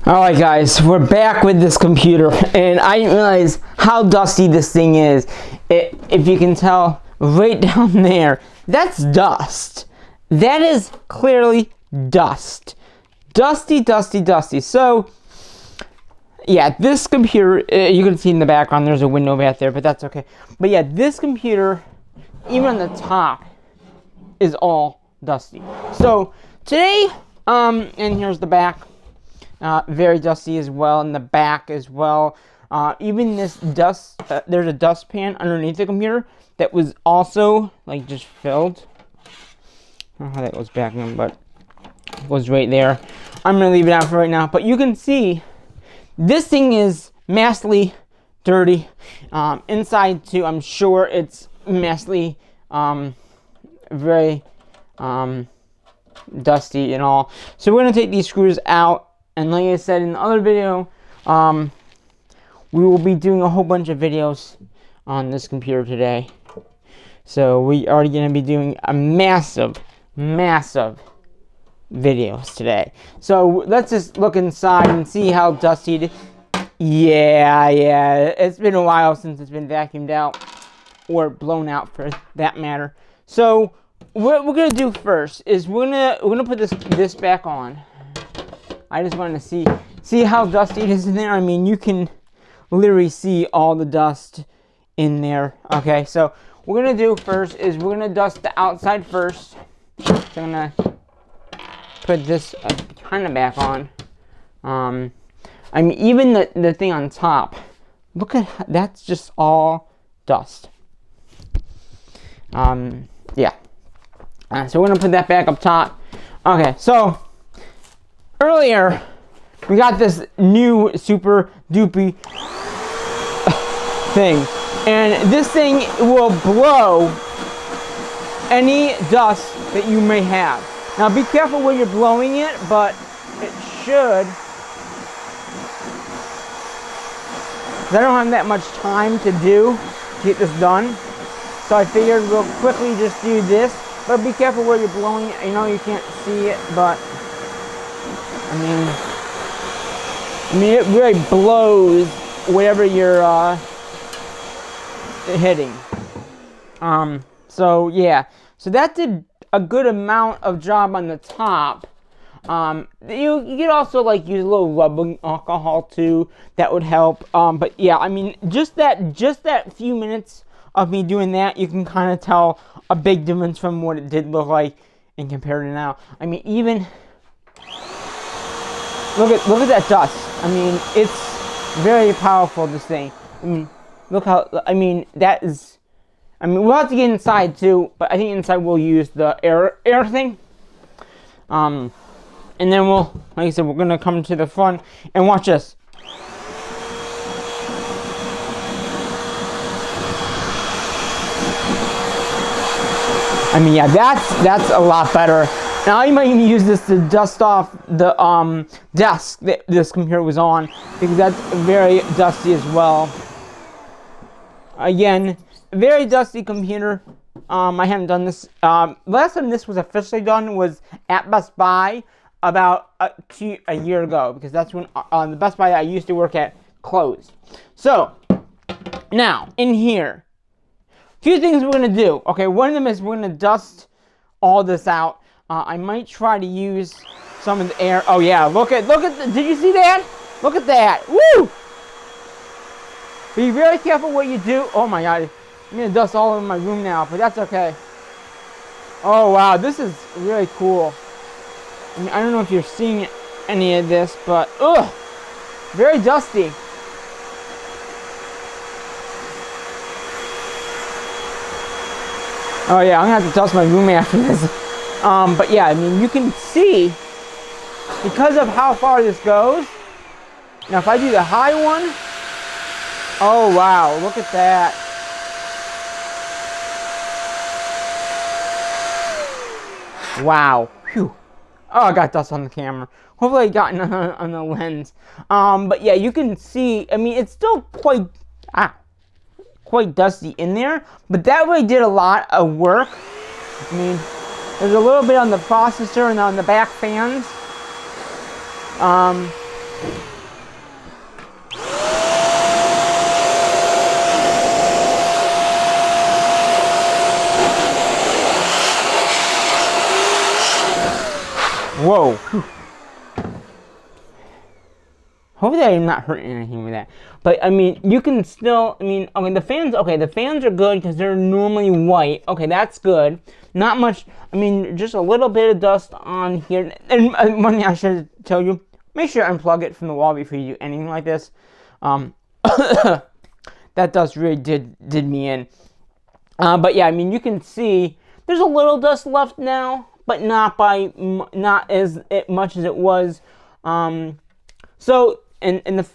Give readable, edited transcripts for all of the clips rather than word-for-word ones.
Alright guys, we're back with this computer, and I didn't realize how dusty this thing is. If you can tell right down there, that's dust. That is clearly dust. Dusty, dusty, dusty. So, yeah, this computer, you can see in the background, there's a window back there, but that's okay. But yeah, this computer, even on the top, is all dusty. So, today, and here's the back. Very dusty as well, in the back as well. Even this dust, there's a dustpan underneath the computer that was also, like, just filled. I don't know how that goes back in, but it was right there. I'm going to leave it out for right now. But you can see, this thing is massively dirty. Inside, too, I'm sure it's massively, very, dusty and all. So we're going to take these screws out. And like I said in the other video, we will be doing a whole bunch of videos on this computer today. So we are going to be doing a massive videos today. So let's just look inside and see how dusty it is. Yeah, it's been a while since it's been vacuumed out, or blown out for that matter. So what we're going to do first is we're gonna put this back on. I just wanted to see how dusty it is in there. I mean, you can literally see all the dust in there. Okay, so what we're going to do first is we're going to dust the outside first. So I'm going to put this kind of back on. I mean, even the thing on top, look at, that's just all dust. Yeah. So we're going to put that back up top. Okay, so earlier, we got this new super doopy thing, and this thing will blow any dust that you may have. Now be careful when you're blowing it, but it should. I don't have that much time to get this done, so I figured we'll quickly just do this. But be careful where you're blowing it. I know you can't see it, but I mean, it really blows whatever you're hitting. So yeah, so that did a good amount of job on the top. You could also like use a little rubbing alcohol too. That would help. But yeah, I mean, just that few minutes of me doing that, you can kind of tell a big difference from what it did look like and compared to now. I mean, even look at that dust. I mean, it's very powerful, this thing. I mean, look how, I mean, that is, I mean, we'll have to get inside too, but I think inside we'll use the air thing. And then we'll, like I said, we're gonna come to the front and watch this. I mean, yeah, that's a lot better. Now you might even use this to dust off the desk that this computer was on, because that's very dusty as well. Again, very dusty computer. I haven't done this. Last time this was officially done was at Best Buy about a year ago, because that's when the Best Buy I used to work at closed. So now in here, a few things we're gonna do. Okay, one of them is we're gonna dust all this out. I might try to use some of the air. Oh yeah, look at did you see that? Look at that. Woo! Be very careful what you do. Oh my god, I'm gonna dust all over my room now, but that's okay. Oh wow, this is really cool. I mean, I don't know if you're seeing any of this, but ugh, very dusty. Oh yeah, I'm gonna have to dust my room after this. But yeah, I mean, you can see, because of how far this goes. Now if I do the high one, oh wow, look at that. Wow. Phew. Oh, I got dust on the camera. Hopefully I got on the lens. But yeah, you can see, I mean, it's still quite dusty in there, but that really did a lot of work. I mean, there's a little bit on the processor and on the back fans. Whoa. Hopefully I'm not hurting anything with that. But, I mean, you can still, I mean, okay, the fans are good because they're normally white. Okay, that's good. Not much, I mean, just a little bit of dust on here. And one thing I should tell you, make sure you unplug it from the wall before you do anything like this. That dust really did me in. But yeah, I mean, you can see there's a little dust left now, but not as much as it was. So, and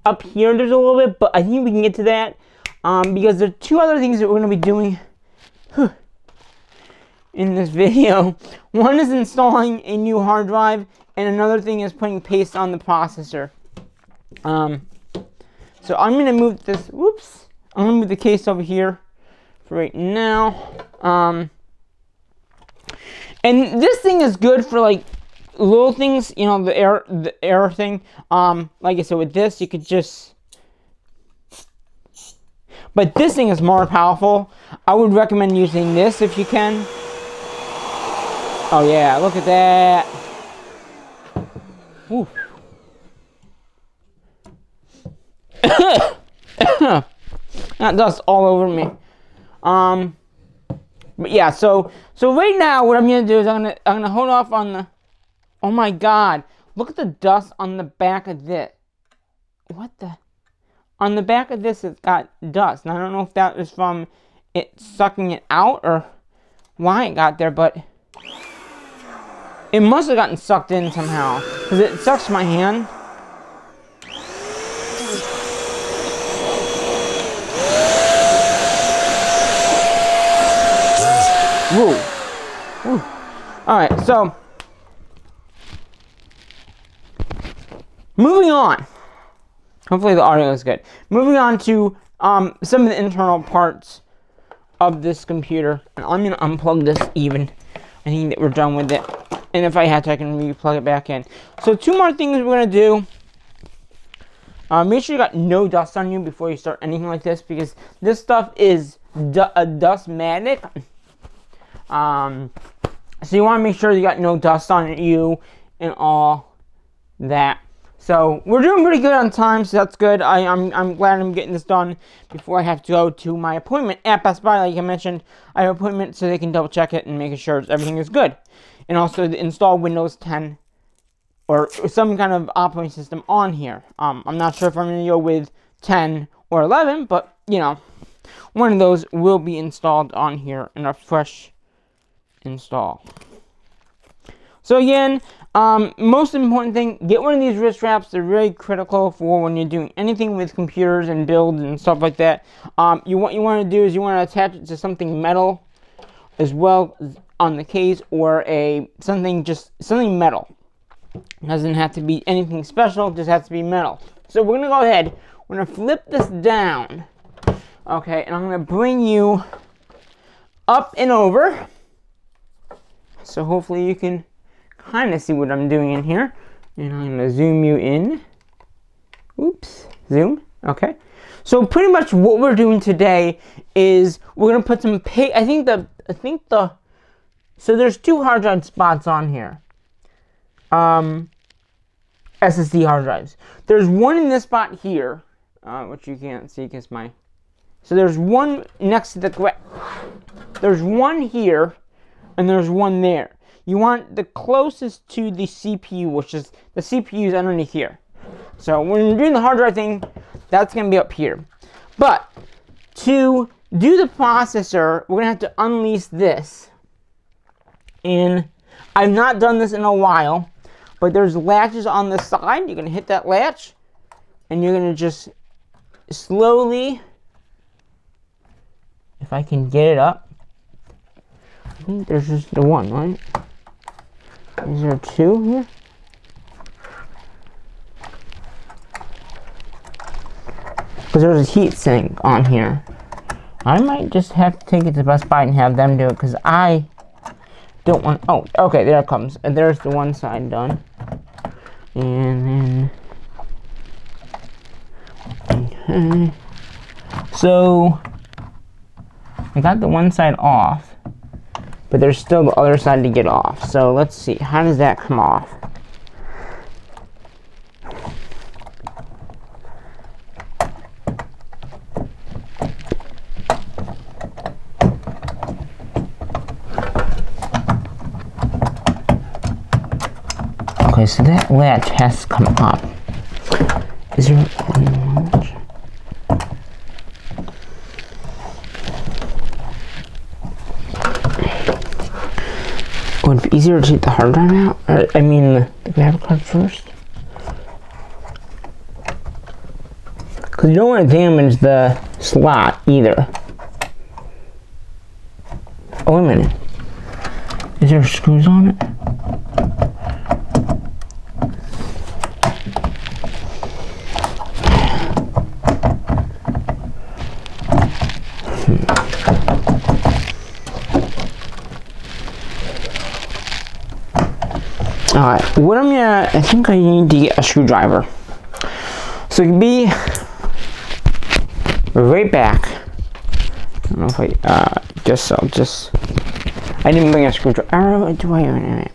up here there's a little bit, but I think we can get to that because there are two other things that we're going to be doing in this video. One is installing a new hard drive, and another thing is putting paste on the processor. So I'm going to move this. Whoops! I'm going to move the case over here for right now. And this thing is good for like little things, you know, the air thing. Like I said, with this, you could just. But this thing is more powerful. I would recommend using this if you can. Oh yeah, look at that. Woo. That dust all over me. But yeah, so right now what I'm gonna do is I'm gonna hold off on the. Oh my God! Look at the dust on the back of this. What the? On the back of this, it's got dust. And I don't know if that was from it sucking it out or why it got there, but it must have gotten sucked in somehow because it sucks my hand. Woo. Woo. Alright, so moving on. Hopefully the audio is good. Moving on to some of the internal parts of this computer. And I'm going to unplug this even. I think that we're done with it. And if I had to, I can maybe plug it back in. So two more things we're going to do. Make sure you got no dust on you before you start anything like this, because this stuff is a dust magnet. So you want to make sure you got no dust on you and all that. So we're doing pretty good on time, so that's good. I'm glad I'm getting this done before I have to go to my appointment at Best Buy. Like I mentioned, I have an appointment so they can double check it and make sure everything is good. And also to install Windows 10 or some kind of operating system on here. I'm not sure if I'm going to go with 10 or 11, but you know, one of those will be installed on here in a fresh install. So again, most important thing, get one of these wrist wraps. They're really critical for when you're doing anything with computers and builds and stuff like that. What you want to do is you want to attach it to something metal as well on the case, or something metal. It doesn't have to be anything special, it just has to be metal. So we're gonna go ahead, we're gonna flip this down. Okay, and I'm gonna bring you up and over. So hopefully you can kind of see what I'm doing in here. And I'm going to zoom you in. Oops. Zoom. Okay. So pretty much what we're doing today is we're going to put some so there's two hard drive spots on here. SSD hard drives. There's one in this spot here, which you can't see because so there's one next to there's one here, and there's one there. You want the closest to the CPU, which is the CPU is underneath here. So when you're doing the hard drive thing, that's going to be up here. But to do the processor, we're going to have to unleash this. And I've not done this in a while, but there's latches on the side. You're going to hit that latch, and you're going to just slowly, if I can get it up. I think there's just the one, right? Is there two here? Because there's a heat sink on here. I might just have to take it to Best Buy and have them do it, because I don't want. Oh, okay, there it comes. And there's the one side done. And then So I got the one side off, but there's still the other side to get off. So let's see, how does that come off? Okay, so that latch has to come up. Is there a latch? Would it be easier to take the hard drive out? Or, I mean, the graphic card first? Because you don't want to damage the slot either. Oh, wait a minute. Is there screws on it? Alright, I think I need to get a screwdriver. So it can be right back. I don't know if I didn't bring a screwdriver. Do I have it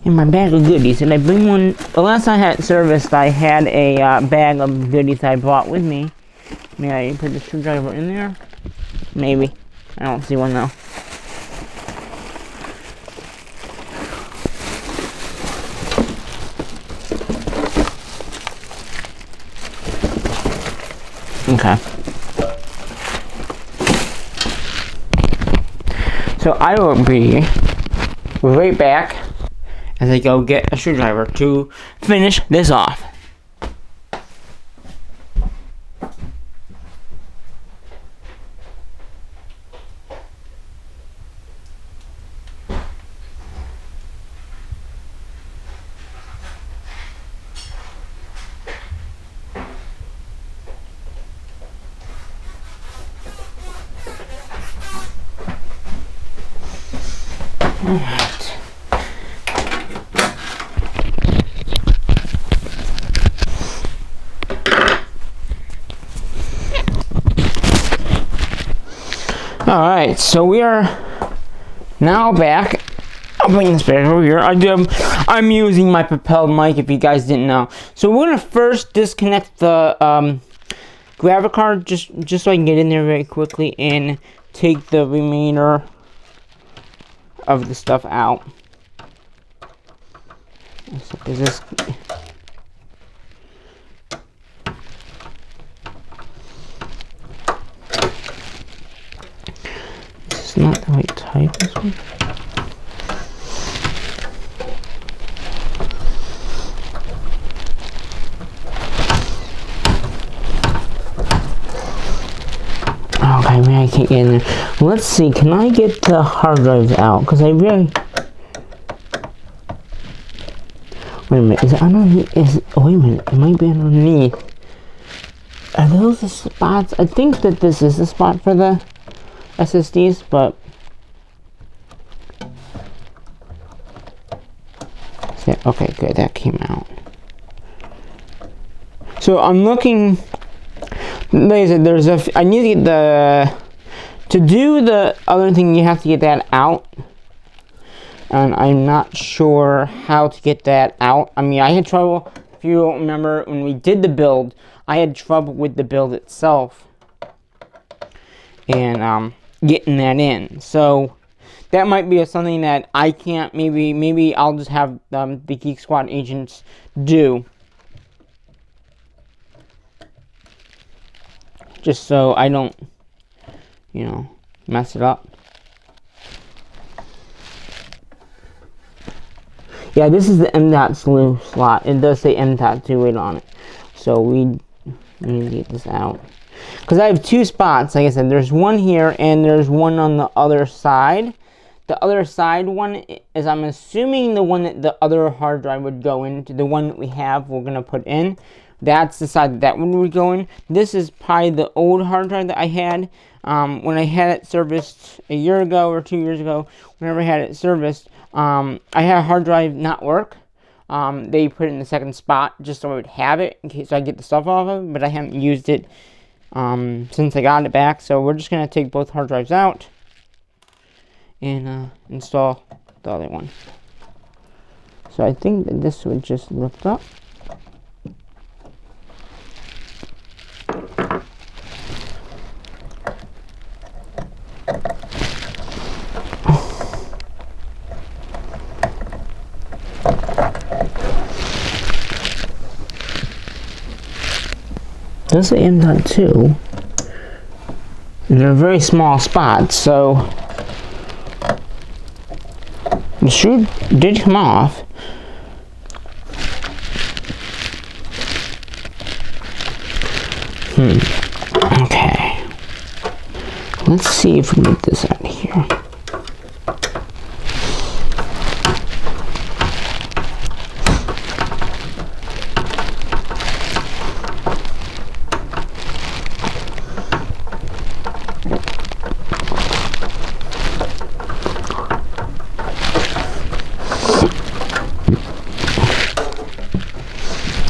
in my bag of goodies? Did I bring one? The last I had it serviced, I had a bag of goodies I brought with me. May I put the screwdriver in there? Maybe. I don't see one though. Okay. So I will be right back as I go get a screwdriver to finish this off. Alright. Alright, so we are now back. I'll bring this back over here. I'm using my propelled mic if you guys didn't know. So we're gonna first disconnect the graphic card just so I can get in there very quickly and take the remainder of the stuff out. Is this? This is not the right type. This one. Okay, maybe I can't get in there. Let's see, can I get the hard drives out? Because I really... Wait a minute, is it underneath? Oh, wait a minute, it might be underneath. Are those the spots? I think that this is the spot for the SSDs, but... Okay, good, that came out. So I'm looking... Like I said, I need to get to do the other thing, you have to get that out. And I'm not sure how to get that out. I mean, I had trouble, if you don't remember, when we did the build, I had trouble with the build itself. And getting that in. So, that might be something that I can't, maybe I'll just have the Geek Squad agents do. Just so I don't, mess it up. Yeah, this is the M.2 slot. It does say M.2 on it. So we need to get this out. Because I have two spots, like I said. There's one here and there's one on the other side. The other side one is, I'm assuming, the one that the other hard drive would go into. The one that we have, we're going to put in. That's the side that one would go in. This is probably the old hard drive that I had when I had it serviced a year ago or 2 years ago. Whenever I had it serviced, I had a hard drive not work. they put it in the second spot just so I would have it in case I get the stuff off of it, but I haven't used it since I got it back. So we're just going to take both hard drives out and install the other one. So I think that this would just lift up. This is M.2. They're very small spots, so the screw did come off. Okay. Let's see if we can get this out of here.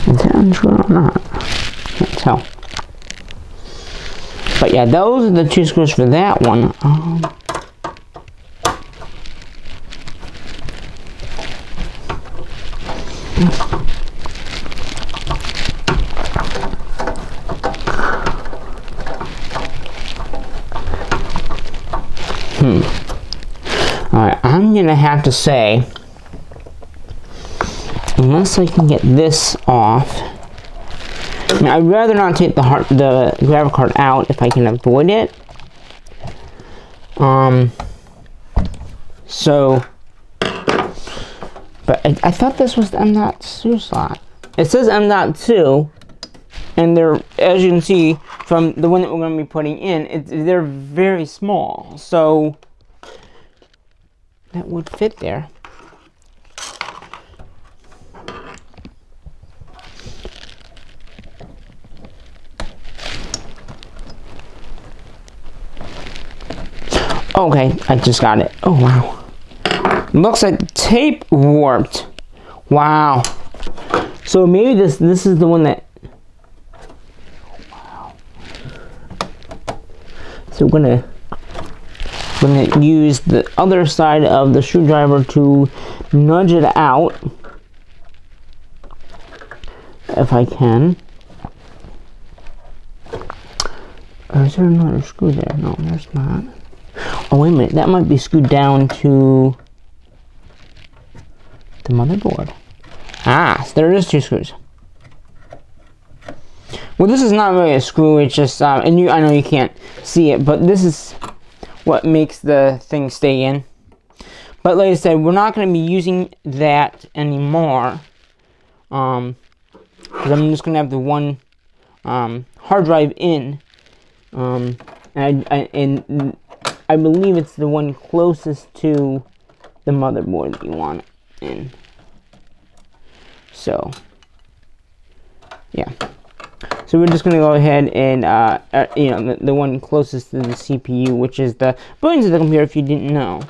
Is that unscrewed or not? Can't tell. But yeah, those are the 2 screws for that one. Alright, I'm gonna have to say, unless I can get this off, I mean, I'd rather not take the graphic card out if I can avoid it. But I thought this was the M.2 slot. It says M.2, and they're, as you can see from the one that we're going to be putting in, they're very small, so that would fit there. Okay, I just got it. Oh, wow. Looks like the tape warped. Wow. So maybe this is the one that... Wow. So we're gonna use the other side of the screwdriver to nudge it out. If I can. Or is there another screw there? No, there's not. Oh, wait a minute. That might be screwed down to the motherboard. Ah, so there is 2 screws. Well, this is not really a screw. It's just, I know you can't see it, but this is what makes the thing stay in. But like I said, we're not going to be using that anymore. Because I'm just going to have the one hard drive in. And I believe it's the one closest to the motherboard that you want it in. So, yeah. So we're just going to go ahead and, the one closest to the CPU, which is the brains of the computer, if you didn't know.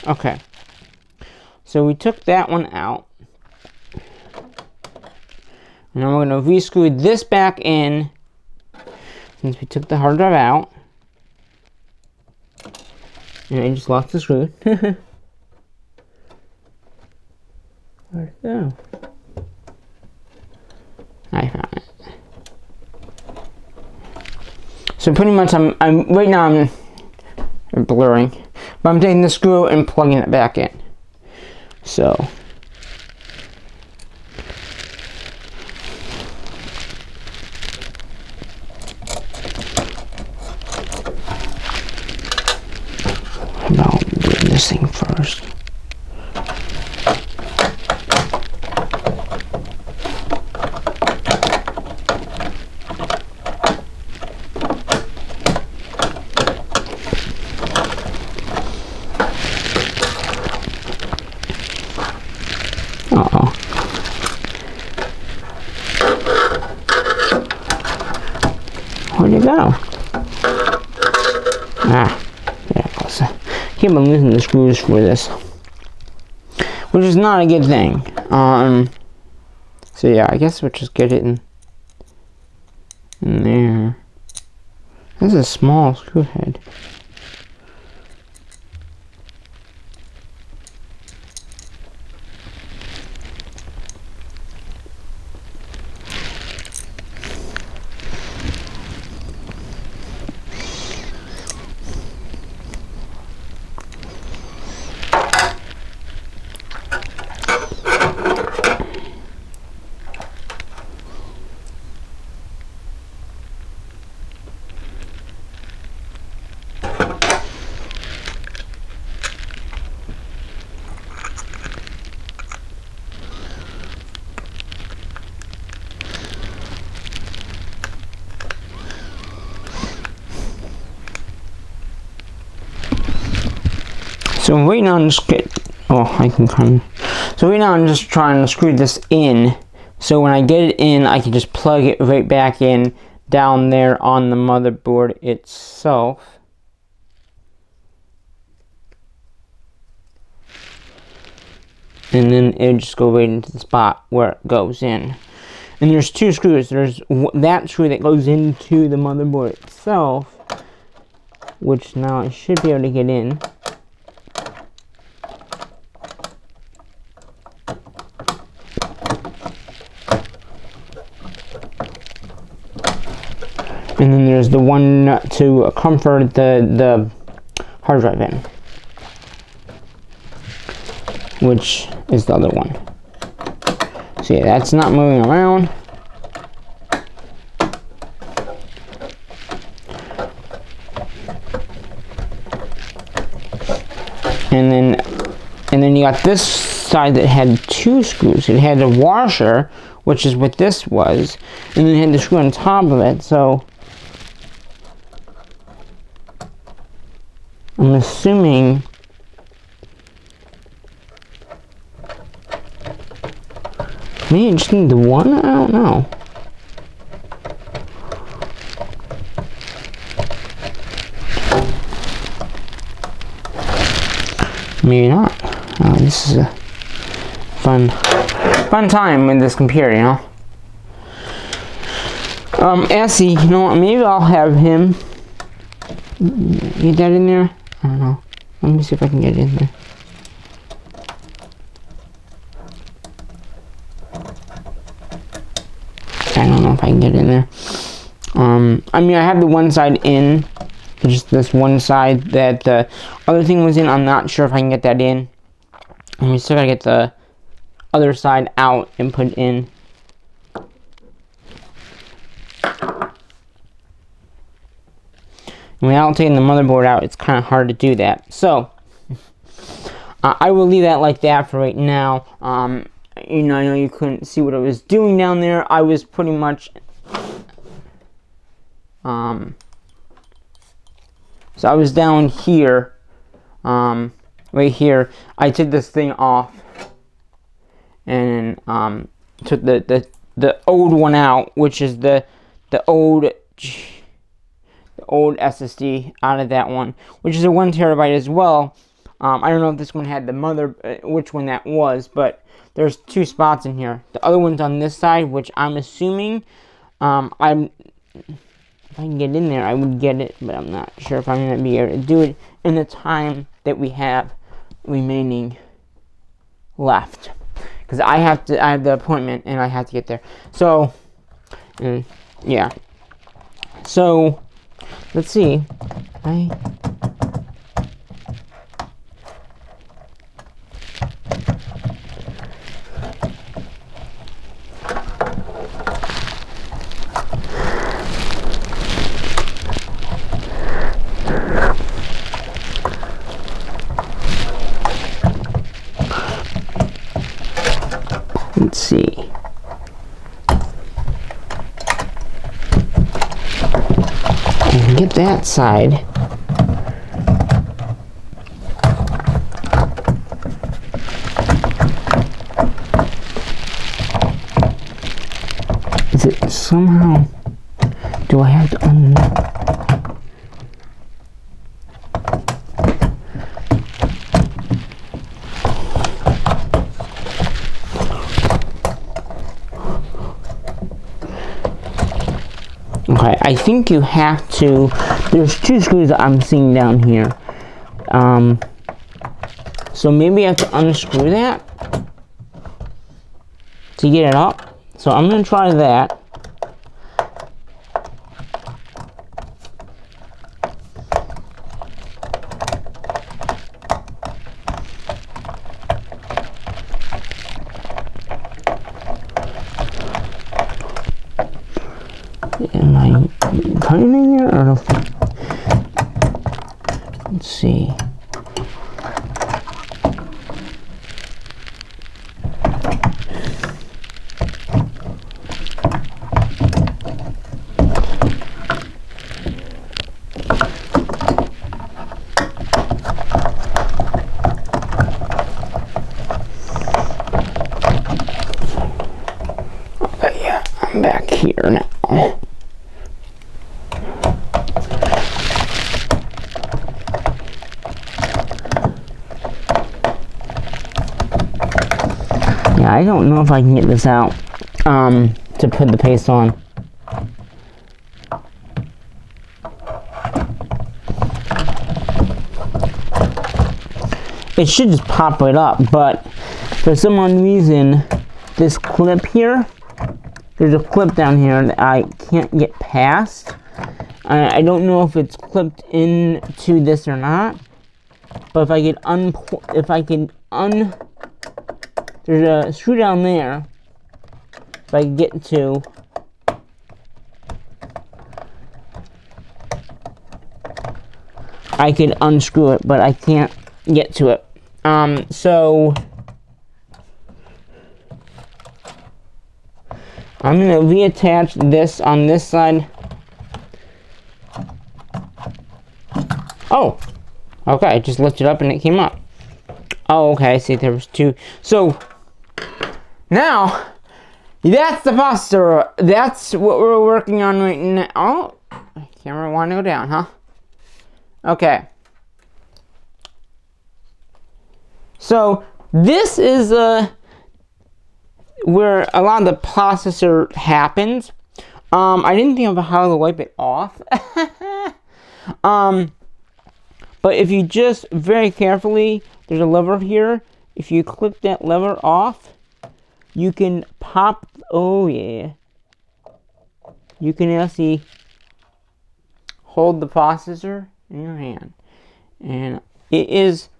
Okay. So we took that one out. And now we're going to re-screw this back in, since we took the hard drive out. And I just lost the screw. Where'd it go? I found it. So pretty much I'm right now I'm blurring, but I'm taking the screw and plugging it back in. So about doing this thing first. Uh-oh. Where'd it go? Ah, there it goes. Keep on losing the screws for this, which is not a good thing. So yeah, I guess we'll just get it in there. This is a small screw head. So right now I'm just So right now I'm just trying to screw this in. So when I get it in, I can just plug it right back in down there on the motherboard itself. And then it'll just go right into the spot where it goes in. And there's two screws. There's that screw that goes into the motherboard itself, which now I should be able to get in. And then there's the one nut to comfort the hard drive in, which is the other one. So yeah, that's not moving around. And then you got this side that had two screws. It had a washer, which is what this was, and then it had the screw on top of it. So I'm assuming maybe I just need the one? I don't know. Maybe not. This is a fun time with this computer, you know. Essie, you know what? Maybe I'll have him get that in there. I don't know. Let me see if I can get it in there. I don't know if I can get it in there. I mean, I have the one side in, just this one side that the other thing was in. I'm not sure if I can get that in. And we still gotta get the other side out and put it in. And without taking the motherboard out, it's kind of hard to do that. So I will leave that like that for right now. You know, I know you couldn't see what I was doing down there. I was pretty much so I was down here, right here. I took this thing off and took the old one out, which is the old SSD out of that one, which is a 1 terabyte as well. I don't know if this one had the which one that was, but there's two spots in here. The other one's on this side, which I'm assuming, if I can get in there, I would get it, but I'm not sure if I'm going to be able to do it in the time that we have remaining left. Because I have the appointment, and I have to get there. So, yeah. So, let's see. Let's see. And get that side. Is it somehow? Do I have to Okay, I think you have to, there's 2 screws that I'm seeing down here. So maybe I have to unscrew that to get it up. So I'm going to try that. Am I cutting in here or let's see. Okay, yeah, I'm back here now. Yeah, I don't know if I can get this out to put the paste on. It should just pop right up, but for some odd reason, this clip here, there's a clip down here that I can't get past. I don't know if it's clipped into this or not, but if I can there's a screw down there. If I can get to, I can unscrew it, but I can't get to it. So I'm gonna reattach this on this side. Oh, okay, I just lifted up and it came up. Oh, okay, I see there was 2. So now that's the poster. That's what we're working on right now. Oh, camera want to go down, huh? Okay. So this is where a lot of the processor happens. I didn't think of how to wipe it off. But if you just very carefully, there's a lever here. If you clip that lever off, you can pop. Oh yeah. You can actually hold the processor in your hand, and it is.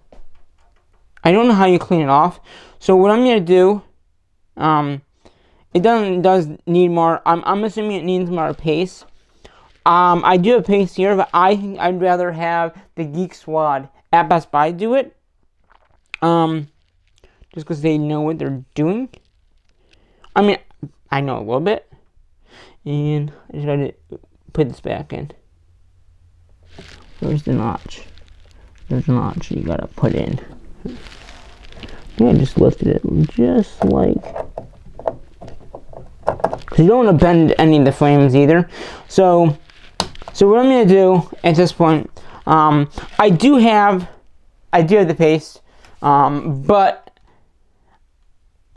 I don't know how you clean it off. So what I'm gonna do, it does need more. I'm assuming it needs more paste. I do have paste here, but I think I'd rather have the Geek Squad at Best Buy do it. Just because they know what they're doing. I mean, I know a little bit. And I just gotta put this back in. Where's the notch? There's a notch you gotta put in. I just lifted it just like, because you don't want to bend any of the frames either. So what I'm gonna do at this point, I do have the paste, but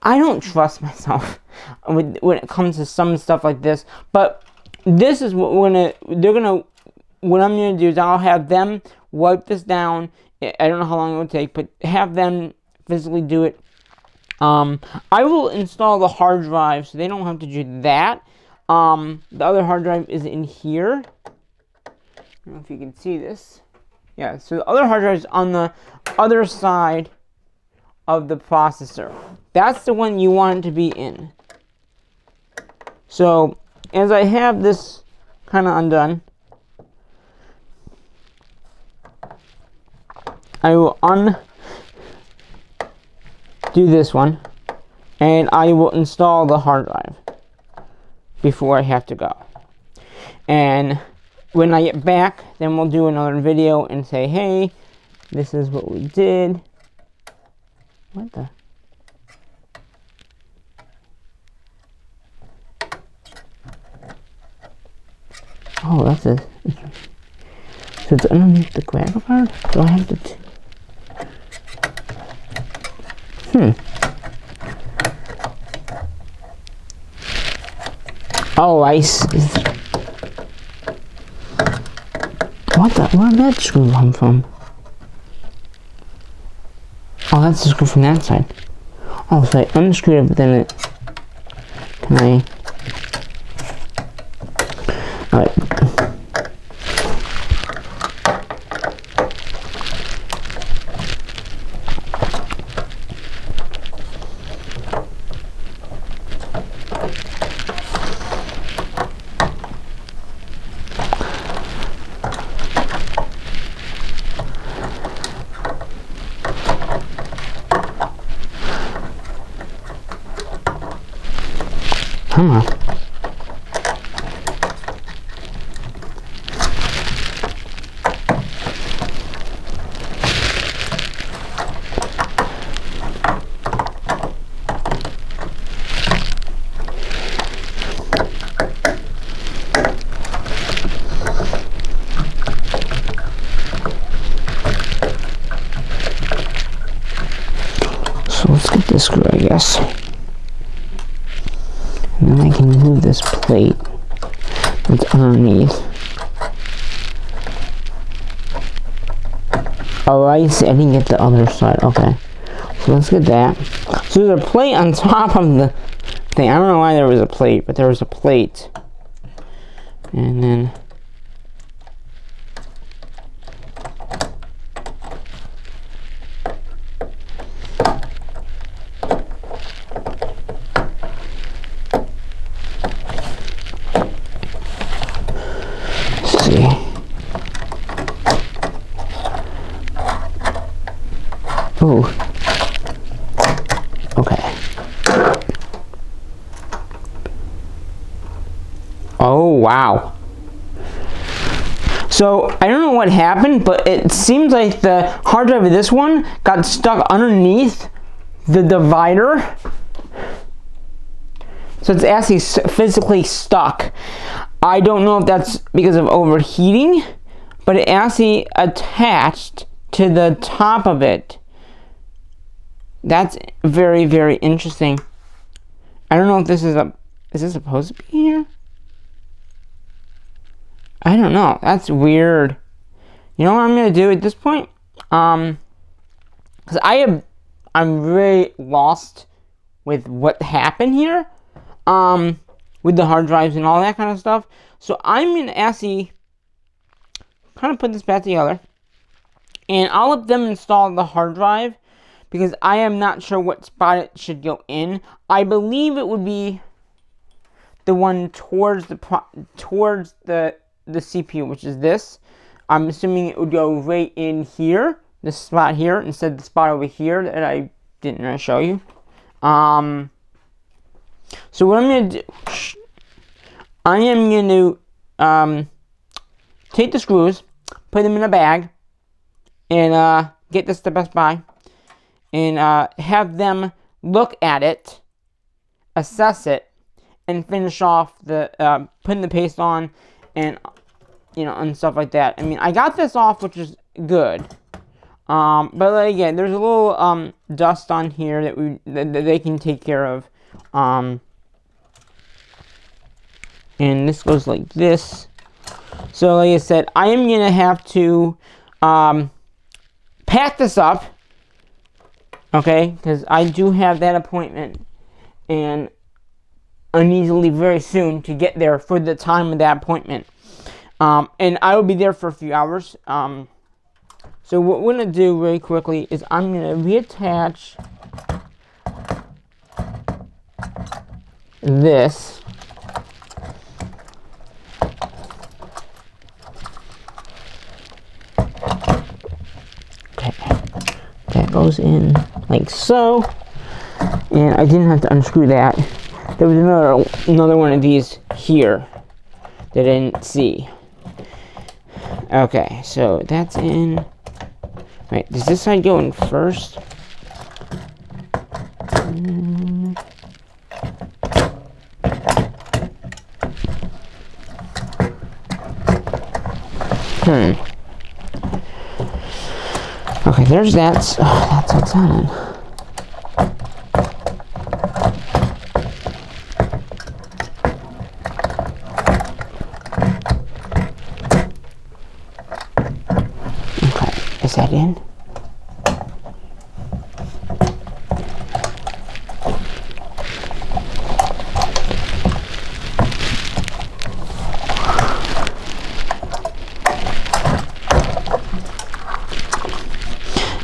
I don't trust myself when it comes to some stuff like this. But this is what what I'm gonna do is I'll have them wipe this down. I don't know how long it would take, but have them physically do it. I will install the hard drive so they don't have to do that. The other hard drive is in here. I don't know if you can see this. Yeah, so the other hard drive is on the other side of the processor. That's the one you want it to be in. So as I have this kind of undone, I will undo this one, and I will install the hard drive before I have to go. And when I get back, then we'll do another video and say, hey, this is what we did. What the? Oh, that's a. So it's underneath the graphic card? Do I have to? Oh, I see. What the? Where did that screw come from? Oh, that's the screw from that side. Oh, so I unscrewed it, but then it... Can I... Alright. Come on. So let's get this screw, I guess. And then I can move this plate that's underneath. Oh, I see. I didn't get the other side. Okay. So let's get that. So there's a plate on top of the thing. I don't know why there was a plate, but there was a plate. And then... Ooh. Okay. Oh, wow. So, I don't know what happened, but it seems like the hard drive of this one got stuck underneath the divider. So it's actually physically stuck. I don't know if that's because of overheating, but it actually attached to the top of it. That's very, very interesting. I don't know if this is this supposed to be here? I don't know. That's weird. You know what I'm gonna do at this point? Because I'm very lost with what happened here. With the hard drives and all that kind of stuff. So I'm gonna actually kind of put this back together, and I'll let them install the hard drive, because I am not sure what spot it should go in. I believe it would be the one towards the CPU, which is this. I'm assuming it would go right in here, this spot here, instead of the spot over here that I didn't show you. So what I'm gonna do, I am gonna take the screws, put them in a bag, and get this to Best Buy. And have them look at it, assess it, and finish off the putting the paste on, and and stuff like that. I mean, I got this off, which is good. But again, there's a little dust on here that they can take care of. And this goes like this. So like I said, I am gonna have to pack this up. Okay, because I do have that appointment, and I need to leave very soon to get there for the time of that appointment. And I will be there for a few hours. So what we're going to do really quickly is I'm going to reattach this. Okay. That goes in like so, and I didn't have to unscrew that. There was another one of these here that I didn't see. Okay, so that's in. Right, does this side go in first? Okay, there's that. That's what's on it. that in?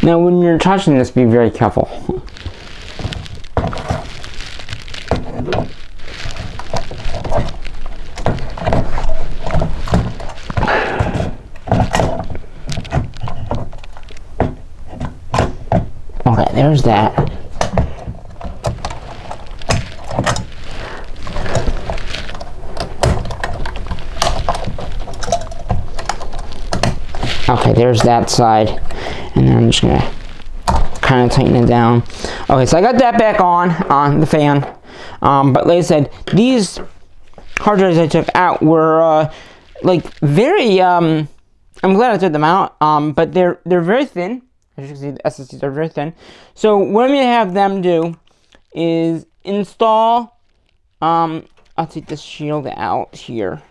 Now when you're touching this, be very careful. Okay, there's that. Okay, there's that side. And then I'm just gonna kind of tighten it down. Okay, so I got that back on the fan. But like I said, these hard drives I took out were like very I'm glad I took them out. But they're very thin. As you can see, the SSDs are very thin. So what I'm gonna have them do is install. I'll take this shield out here.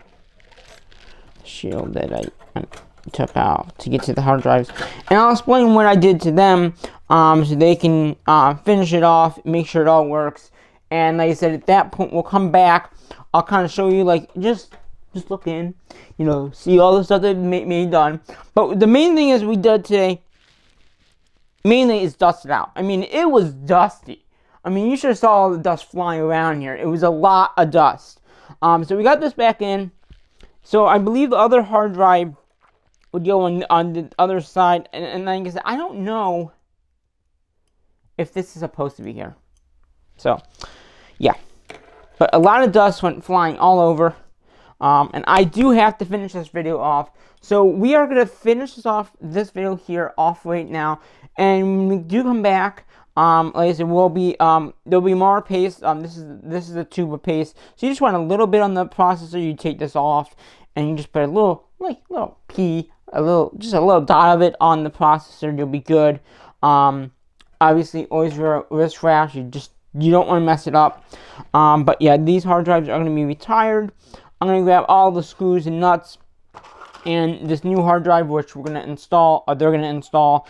Shield that I took out to get to the hard drives, and I'll explain what I did to them, so they can finish it off, make sure it all works. And like I said, at that point we'll come back. I'll kind of show you, like, just look in, you know, see all the stuff that made done. But the main thing is we did today mainly is dust it out. I mean, it was dusty. I mean, you should have saw all the dust flying around here. It was a lot of dust. So we got this back in. So I believe the other hard drive would go on the other side. And like I said, I don't know if this is supposed to be here. So, yeah. But a lot of dust went flying all over. And I do have to finish this video off. So we are going to finish this video here off right now. And when we do come back, like I said, there'll be more paste. This is a tube of paste. So you just want a little bit on the processor. You take this off, and you just put a little pea, just a little dot of it on the processor. You'll be good. Obviously, always wrist rash. You don't want to mess it up. But yeah, these hard drives are going to be retired. I'm going to grab all the screws and nuts and this new hard drive, which we're going to install, they're going to install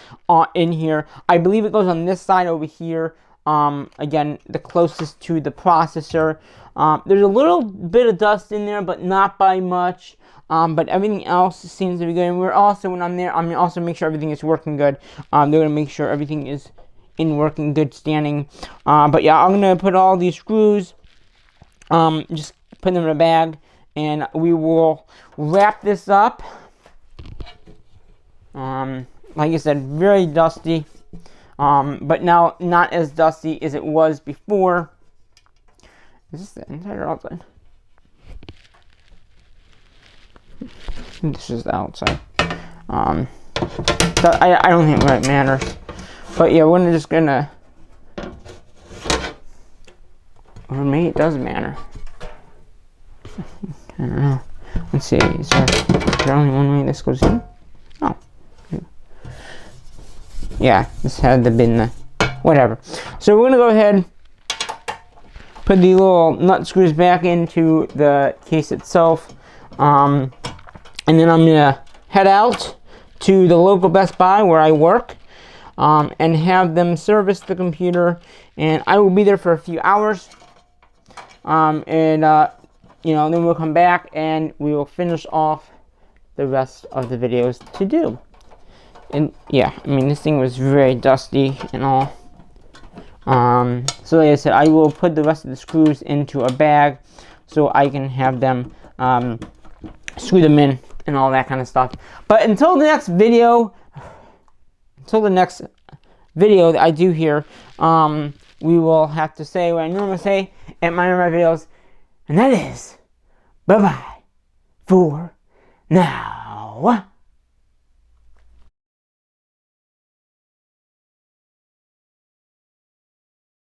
in here. I believe it goes on this side over here. Again, the closest to the processor. There's a little bit of dust in there, but not by much. But everything else seems to be good. And we're also, when I'm there, I'm going to also make sure everything is working good. They're going to make sure everything is in working good standing. But yeah, I'm going to put all these screws, just put them in a bag, and we will wrap this up. Like I said, very dusty, but now not as dusty as it was before. Is this the inside or outside? This is the outside. So I don't think that matters. But yeah, we're just gonna. For me, it does matter. I don't know. Let's see. Is there only one way this goes in? Oh. Yeah, this had to been the. Whatever. So we're gonna go ahead, put the little nut screws back into the case itself. And then I'm gonna head out to the local Best Buy where I work, and have them service the computer. And I will be there for a few hours. Then we'll come back and we will finish off the rest of the videos to do. And yeah, I mean, this thing was very dusty and all. So like I said, I will put the rest of the screws into a bag so I can have them screw them in and all that kind of stuff. But until the next video that I do here, we will have to say what I normally say at my videos, and that is bye-bye for now.